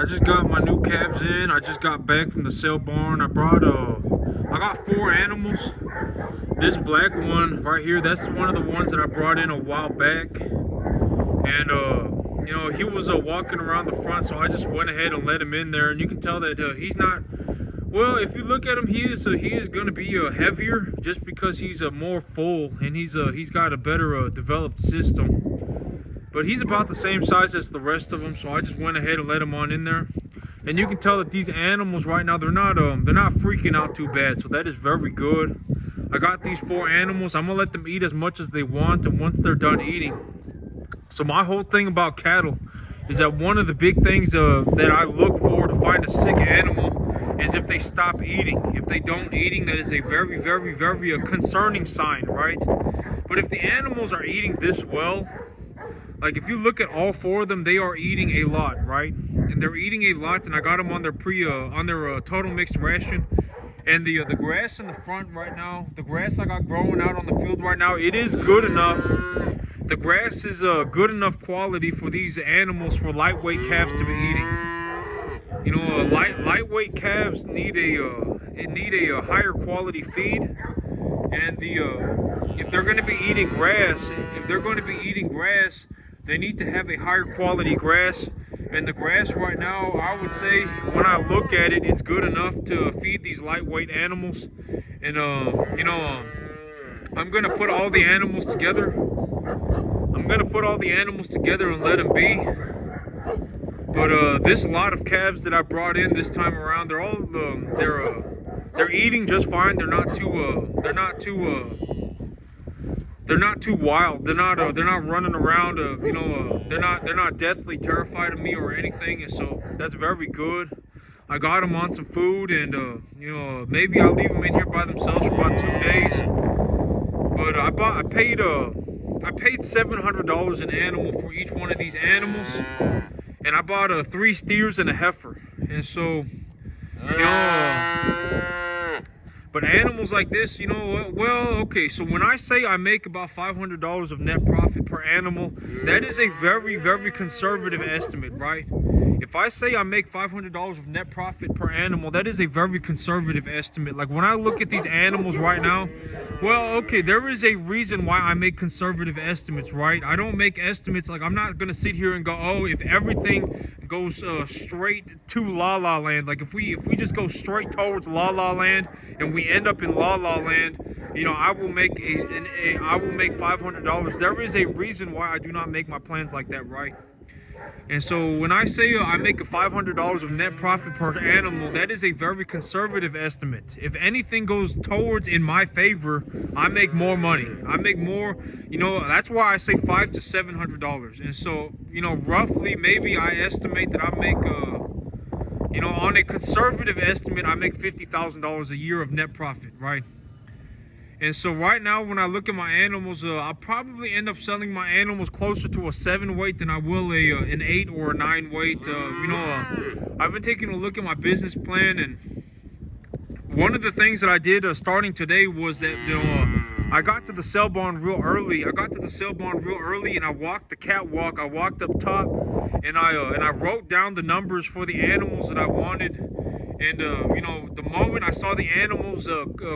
I just got my new calves in. I just got back from the sale barn. I got 4 animals. This black one right here, that's one of the ones that I brought in a while back. And you know, he was walking around the front, so I just went ahead and let him in there. And you can tell that he's not, well, if you look at him, he is going to be heavier, just because he's more full, and he's got a better developed system. But he's about the same size as the rest of them, so I just went ahead and let him on in there. And you can tell that these animals right now, they're not freaking out too bad, so that is very good. I got these 4 animals. I'm gonna let them eat as much as they want, and once they're done eating. So my whole thing about cattle is that one of the big things that I look for to find a sick animal is if they stop eating. If they don't eating, that is a very, very, very concerning sign, right? But if the animals are eating this well, like if you look at all 4 of them, they are eating a lot, right? And they're eating a lot, and I got them on their total mixed ration. And the grass in the front right now, the grass I got growing out on the field right now, it is good enough. The grass is good enough quality for these animals, for lightweight calves to be eating. You know, lightweight calves need a higher quality feed, and if they're going to be eating grass, they need to have a higher quality grass. And the grass right now, I would say, when I look at it, it's good enough to feed these lightweight animals. And you know, I'm gonna put all the animals together. And let them be. But this lot of calves that I brought in this time around, they're all they're eating just fine. They're not too wild. They're not running around. You know, they're not deathly terrified of me or anything, and so that's very good. I got them on some food, and you know, maybe I'll leave them in here by themselves for about 2 days. But I paid $700 an animal for each one of these animals, and I bought 3 steers and a heifer, and so you know. But animals like this, you know, well, okay, so when I say I make about $500 of net profit per animal, that is a very, very conservative estimate, right? If I say I make $500 of net profit per animal, that is a very conservative estimate. Like when I look at these animals right now, well, okay, there is a reason why I make conservative estimates, right? I don't make estimates, like I'm not going to sit here and go, oh, if everything goes straight to La La Land, like if we just go straight towards La La Land and we end up in La La Land, you know, I will make $500. There is a reason why I do not make my plans like that, right? And so when I say I make a $500 of net profit per animal, that is a very conservative estimate. If anything goes towards in my favor, I make more money. I make more, you know, that's why I say $500 to $700. And so, you know, roughly maybe I estimate that I make, you know, on a conservative estimate, I make $50,000 a year of net profit, right? And so right now, when I look at my animals, I'll probably end up selling my animals closer to a 7 weight than I will an 8 or a 9 weight. You know, I've been taking a look at my business plan, and one of the things that I did starting today was that, you know, I got to the sale barn real early. And I walked the catwalk. I walked up top, and I wrote down the numbers for the animals that I wanted. And you know, the moment I saw the animals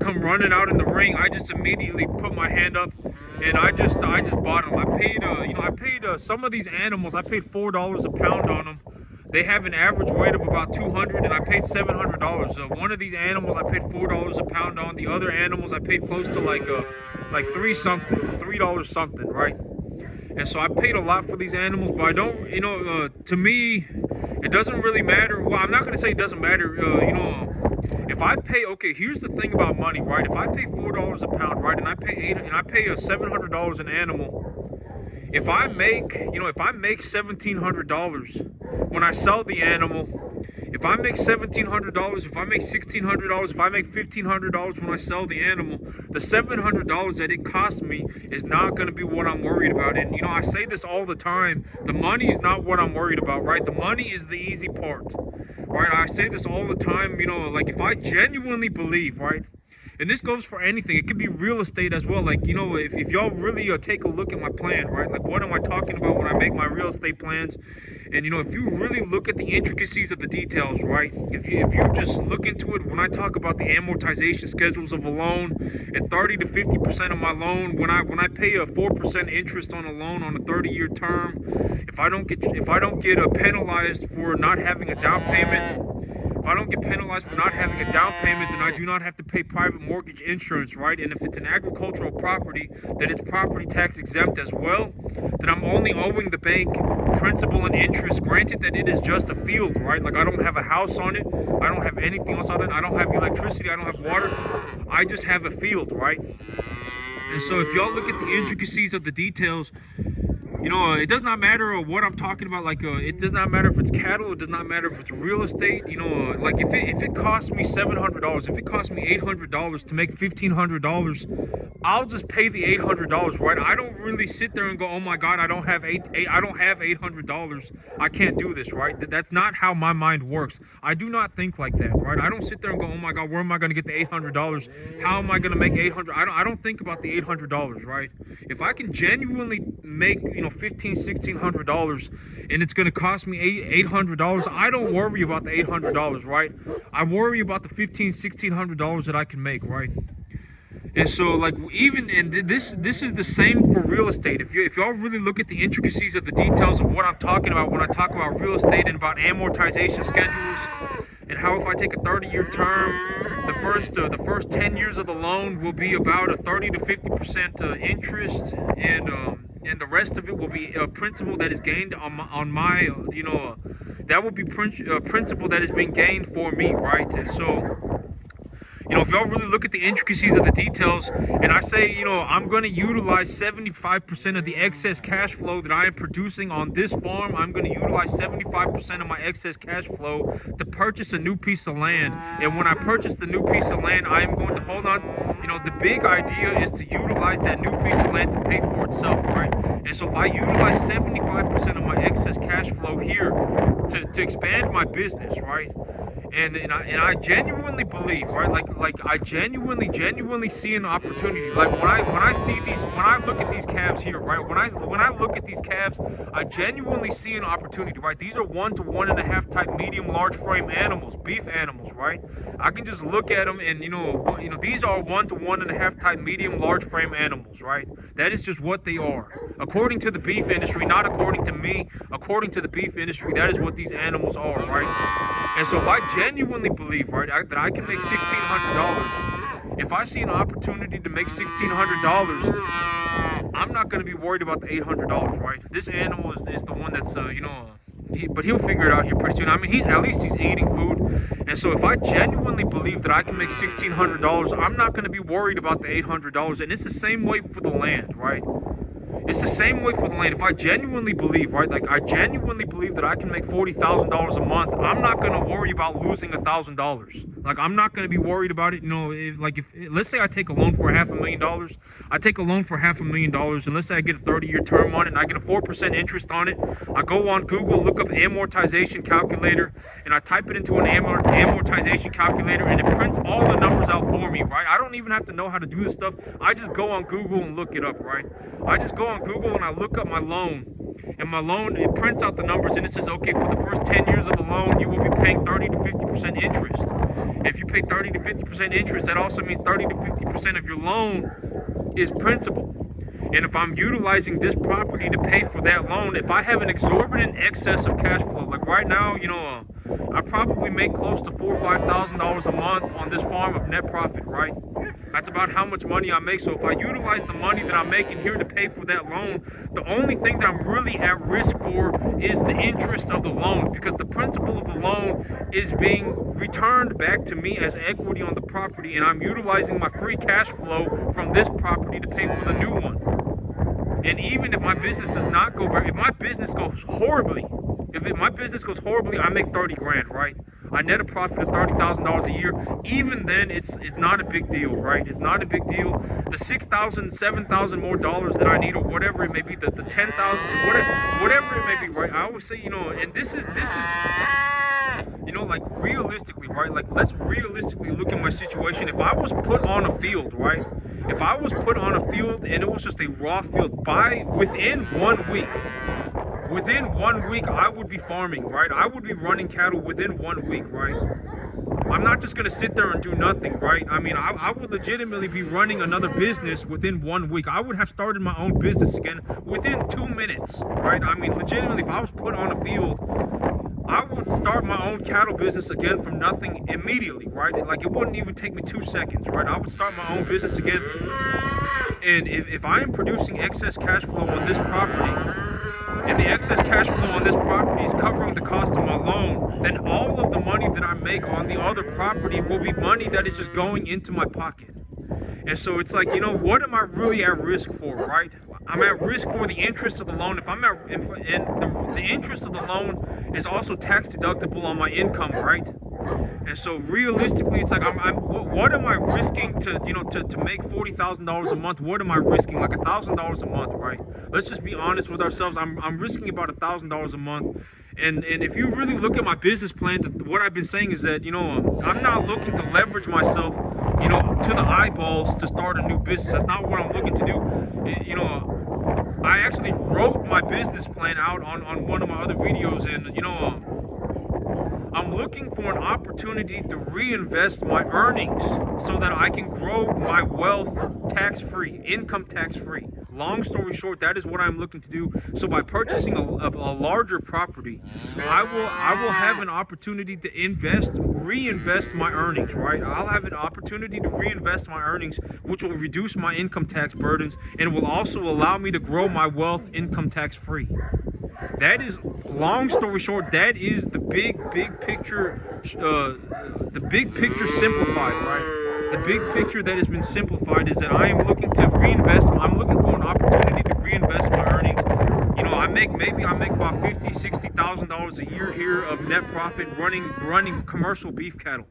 come running out in the ring, I just immediately put my hand up, and I just bought them. I paid some of these animals, I paid $4 a pound on them. They have an average weight of about 200, and I paid $700. One of these animals I paid $4 a pound on. The other animals I paid close to like $3 something, right? And so I paid a lot for these animals, but I don't, you know, to me, it doesn't really matter. Well, I'm not going to say it doesn't matter. You know, if I pay, okay, here's the thing about money, right? If I pay $4 a pound, right, and I pay $700 an animal, if I make $1,700 when I sell the animal, if I make $1,700, if I make $1,600, if I make $1,500 when I sell the animal, the $700 that it cost me is not going to be what I'm worried about. And, you know, I say this all the time. The money is not what I'm worried about, right? The money is the easy part, right? I say this all the time, you know, like if I genuinely believe, right? And this goes for anything. It could be real estate as well. Like, you know, if y'all really take a look at my plan, right? Like, what am I talking about when I make my real estate plans? And if you really look at the intricacies of the details, right? If you just look into it, when I talk about the amortization schedules of a loan, and 30 to 50% of my loan, when I pay a 4% interest on a loan on a 30-year term, if I don't get penalized for not having a down payment. If I don't get penalized for not having a down payment, then I do not have to pay private mortgage insurance, right? And if it's an agricultural property, then it's property tax exempt as well. Then I'm only owing the bank principal and interest. Granted that it is just a field, right? Like I don't have a house on it. I don't have anything else on it. I don't have electricity. I don't have water. I just have a field, right? And so if y'all look at the intricacies of the details, it does not matter what I'm talking about. Like, it does not matter if it's cattle. It does not matter if it's real estate. Like if it costs me $700, if it costs me $800 to make $1,500, I'll just pay the $800, right? I don't really sit there and go, oh my God, I don't have $800. I can't do this, right? That's not how my mind works. I do not think like that, right? I don't sit there and go, oh my God, where am I going to get the $800? How am I going to make $800? I don't think about the $800, right? If I can genuinely make, $1,500-$1,600 and it's going to cost me $800, I don't worry about the $800, right? I worry about the $1,500-$1,600 that I can make, right? And so, like, this is the same for real estate. If y'all really look at the intricacies of the details of what I'm talking about when I talk about real estate and about amortization schedules, and how if I take a 30-year term, the first 10 years of the loan will be about a 30 to 50% interest, and the rest of it will be principal that is gained on my that will be principal that is being gained for me, right? And so, if y'all really look at the intricacies of the details, and I say, I'm going to utilize 75% of the excess cash flow that I am producing on this farm, I'm going to utilize 75% of my excess cash flow to purchase a new piece of land. And when I purchase the new piece of land, I am going to hold on. The big idea is to utilize that new piece of land to pay for itself, right? And so if I utilize 75% of my excess cash flow here to expand my business, right? And I genuinely believe, right? Like I genuinely see an opportunity. Like when I look at these calves here, right? When I look at these calves, I genuinely see an opportunity, right? These are 1 to 1.5 type medium large frame animals, beef animals, right? I can just look at them and these are 1 to 1.5 type medium large frame animals, right? That is just what they are. According to the beef industry, not according to me, according to the beef industry, that is what these animals are, right? And so if I genuinely believe, right, that I can make $1,600, if I see an opportunity to make $1,600, I'm not going to be worried about the $800, right? This animal is the one that's, but he'll figure it out here pretty soon. I mean, he's eating food. And so if I genuinely believe that I can make $1,600, I'm not going to be worried about the $800. And it's the same way for the land, right? It's the same way for the land. If I genuinely believe, right, like I genuinely believe that I can make $40,000 a month, I'm not going to worry about losing $1,000. Like I'm not going to be worried about it. If let's say I take a loan for $500,000, I take a loan for $500,000, and let's say I get a 30-year term on it, and I get a 4% interest on it. I go on Google, look up amortization calculator, and I type it into an amortization calculator, and it prints all the numbers out for me, right? I don't even have to know how to do this stuff. I just go on Google and look it up, right? I just go on Google and I look up my loan, and my loan, it prints out the numbers, and it says, okay, for the first 10 years of the loan, you will be paying 30 to 50% interest. If you pay 30 to 50% interest, that also means 30 to 50% of your loan is principal. And if I'm utilizing this property to pay for that loan, if I have an exorbitant excess of cash flow, like right now, I probably make close to $4,000 or $5,000 a month on this farm of net profit, right? That's about how much money I make. So if I utilize the money that I'm making here to pay for that loan, the only thing that I'm really at risk for is the interest of the loan, because the principal of the loan is being returned back to me as equity on the property, and I'm utilizing my free cash flow from this property to pay for the new one. And even if my business does not go if my business goes horribly, I make 30 grand, right? I net a profit of $30,000 a year. Even then, it's not a big deal, right? It's not a big deal. The $6,000, $7,000 more dollars that I need, or whatever it may be, the $10,000, whatever it may be, right? I always say, and this is, like realistically, right? Like let's realistically look at my situation. If I was put on a field, right? If I was put on a field and it was just a raw field within 1 week, within 1 week, I would be farming, right? I would be running cattle within 1 week, right? I'm not just gonna sit there and do nothing, right? I mean, I would legitimately be running another business within 1 week. I would have started my own business again within 2 minutes, right? I mean, legitimately, if I was put on a field, I would start my own cattle business again from nothing immediately, right? Like, it wouldn't even take me 2 seconds, right? I would start my own business again. And if I am producing excess cash flow on this property, and the excess cash flow on this property is covering the cost of my loan, then all of the money that I make on the other property will be money that is just going into my pocket. And so it's like, you know, what am I really at risk for, right? I'm at risk for the interest of the loan. The interest of the loan is also tax deductible on my income, right? And so realistically, it's like, what am I risking to make $40,000 a month? What am I risking? Like $1,000 a month, right? Let's just be honest with ourselves. I'm risking about $1,000 a month. And if you really look at my business plan, what I've been saying is that, you know, I'm not looking to leverage myself, you know, to the eyeballs to start a new business. That's not what I'm looking to do. You know, I actually wrote my business plan out on one of my other videos, and, you know, I'm looking for an opportunity to reinvest my earnings so that I can grow my wealth tax-free, income tax-free. Long story short, that is what I'm looking to do. So by purchasing a larger property, I will have an opportunity to reinvest my earnings, right? I'll have an opportunity to reinvest my earnings, which will reduce my income tax burdens and will also allow me to grow my wealth income tax-free. That is, long story short, that is the big picture, the big picture simplified, right? The big picture that has been simplified is that I am looking to reinvest. I'm looking for an opportunity to reinvest my earnings. You know, I make about $50,000-$60,000 a year here of net profit running commercial beef cattle.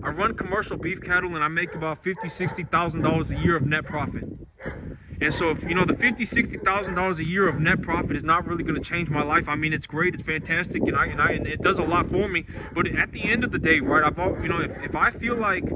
I run commercial beef cattle and I make about $50,000-$60,000 a year of net profit. And so, if you know, the $50,000-$60,000 a year of net profit is not really going to change my life. I mean, it's great, it's fantastic, and it does a lot for me. But at the end of the day, right, if I feel like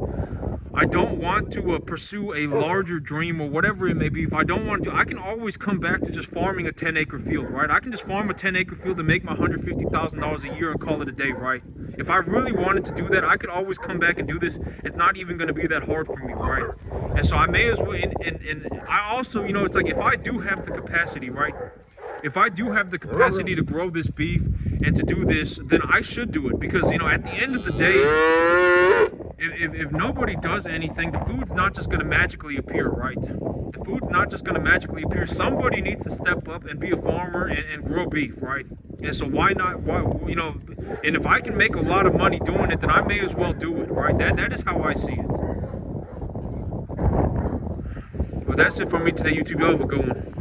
I don't want to pursue a larger dream or whatever it may be, if I don't want to, I can always come back to just farming a 10-acre field, right? I can just farm a 10-acre field and make my $150,000 a year and call it a day, right? If I really wanted to do that, I could always come back and do this. It's not even going to be that hard for me, right? And so I may as well, and I also, you know, it's like, if I do have the capacity, right? If I do have the capacity to grow this beef and to do this, then I should do it. Because, you know, at the end of the day, if nobody does anything, the food's not just going to magically appear, right? The food's not just going to magically appear. Somebody needs to step up and be a farmer and grow beef, right? And so why not, you know, and if I can make a lot of money doing it, then I may as well do it, right? That is how I see it. Well, that's it for me today, YouTube. Y'all have a good one.